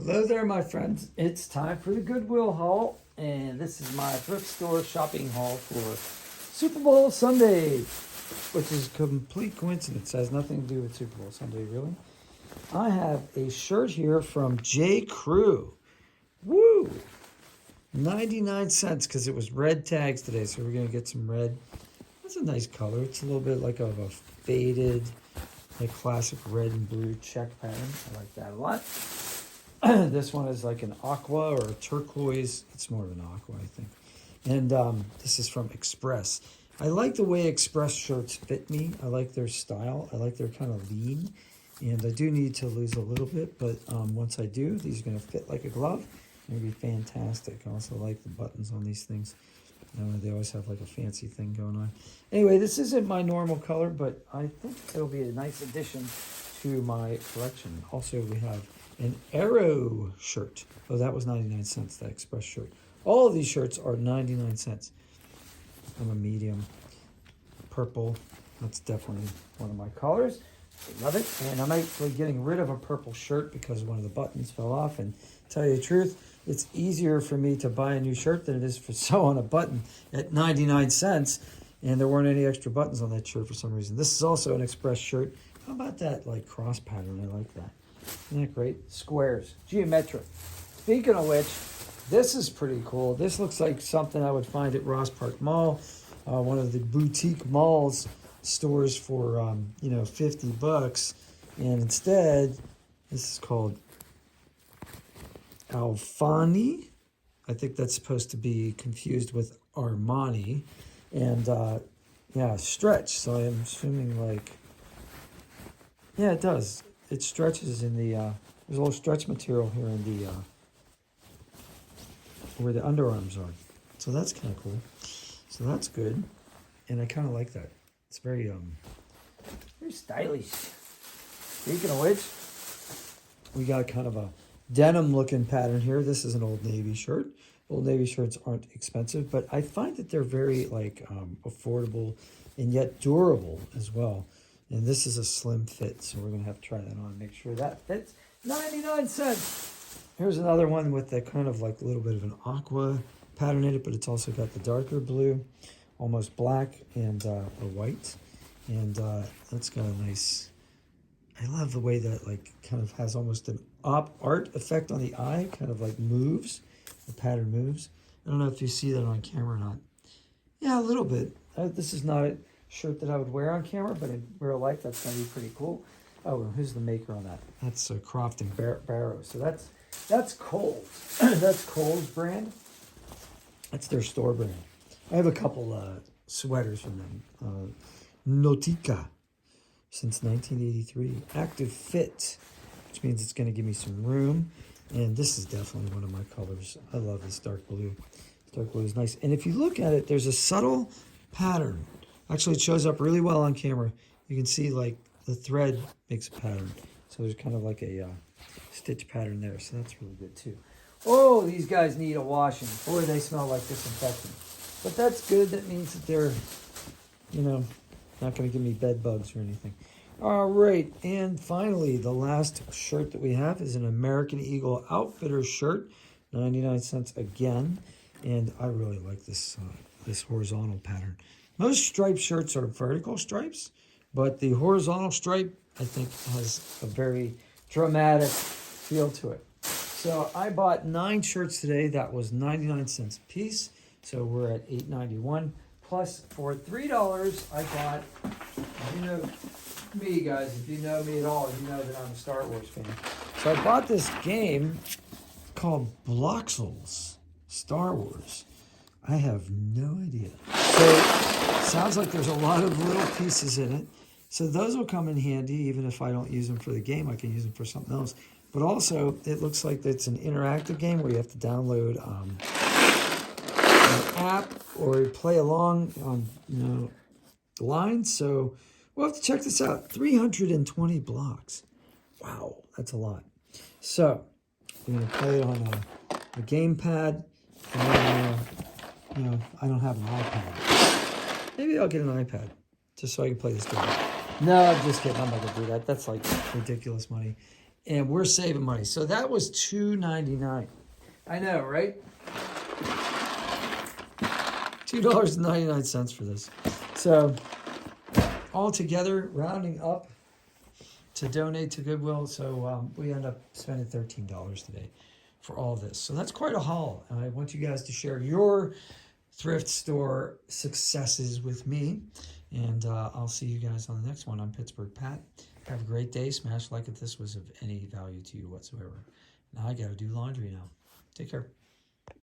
Hello there, my friends. It's time for the Goodwill haul, and this is my thrift store shopping haul for Super Bowl Sunday, which is a complete coincidence. It has nothing to do with Super Bowl Sunday, really. I have a shirt here from J. Crew. Woo! 99 cents because it was red tags today, so we're going to get some red. That's a nice color. It's a little bit like of a faded, like classic red and blue check pattern. I like that a lot. This one is like an aqua or a turquoise. It's more of an aqua, I think. And this is from Express. I like the way Express shirts fit me. I like their style. I like their kind of lean. And I do need to lose a little bit, but once I do, these are going to fit like a glove. They're going to be fantastic. I also like the buttons on these things. They always have like a fancy thing going on. Anyway, this isn't my normal color, but I think it'll be a nice addition to my collection. Also, we have an Arrow shirt. Oh, that was 99 cents, that Express shirt. All of these shirts are 99 cents. I'm a medium purple. That's definitely one of my colors. I love it. And I'm actually getting rid of a purple shirt because one of the buttons fell off. And to tell you the truth, it's easier for me to buy a new shirt than it is for sew on a button at 99 cents. And there weren't any extra buttons on that shirt for some reason. This is also an Express shirt. How about that like cross pattern? I like that. Isn't that great? Squares, geometric. Speaking of which, this is pretty cool. This looks like something I would find at Ross Park Mall, one of the boutique malls stores for 50 bucks. And instead, this is called Alfani. I think that's supposed to be confused with Armani. And stretch. So I'm assuming like, yeah, it does. It stretches in the, there's a little stretch material here in the, where the underarms are. So that's kind of cool. So that's good. And I kind of like that. It's very stylish. Speaking of which, we got kind of a denim looking pattern here. This is an Old Navy shirt. Old Navy shirts aren't expensive, but I find that they're very like affordable and yet durable as well. And this is a slim fit, so we're going to have to try that on and make sure that fits. 99 cents. Here's another one with that kind of like a little bit of an aqua pattern in it, but it's also got the darker blue, almost black, and a white. And that's got a nice, I love the way that like kind of has almost an art effect on the eye, kind of like moves. The pattern moves. I don't know if you see that on camera or not. Yeah, a little bit. This is not a shirt that I would wear on camera, but in real life, that's going to be pretty cool. Oh, and who's the maker on that? That's Croft and Barrow. So that's Kohl's. That's Kohl's brand. That's their store brand. I have a couple sweaters from them. Nautica since 1983. Active Fit, which means it's going to give me some room. And this is definitely one of my colors. I love this dark blue. Dark blue is nice. And if you look at it, there's a subtle pattern. Actually, it shows up really well on camera. You can see like the thread makes a pattern. So there's kind of like a stitch pattern there. So that's really good too. Oh, these guys need a washing. Boy, they smell like disinfectant. But that's good. That means that they're, not going to give me bed bugs or anything. All right. And finally, the last shirt that we have is an American Eagle Outfitters shirt. 99 cents again. And I really like this horizontal pattern. Most striped shirts are vertical stripes, but the horizontal stripe, I think, has a very dramatic feel to it. So I bought 9 shirts today. That was 99 cents a piece. So we're at $8.91. Plus, for $3, I got, me, guys, if you know me at all, you know that I'm a Star Wars fan. So I bought this game called Bloxels Star Wars. I have no idea. So sounds like there's a lot of little pieces in it. So those will come in handy. Even if I don't use them for the game, I can use them for something else. But also, it looks like it's an interactive game where you have to download an app or play along on the line. So we'll have to check this out. 320 blocks. Wow, that's a lot. So we're going to play it on a gamepad. I don't have an iPad. Maybe I'll get an iPad just so I can play this game. No, I'm just kidding. I'm not going to do that. That's like ridiculous money. And we're saving money. So that was $2.99. I know, right? $2.99 for this. So all together, rounding up to donate to Goodwill. So we end up spending $13 today for all this. So that's quite a haul. And I want you guys to share your thrift store successes with me. And I'll see you guys on the next one. I'm Pittsburgh Pat. Have a great day. Smash like if this was of any value to you whatsoever. Now I got to do laundry now. Take care.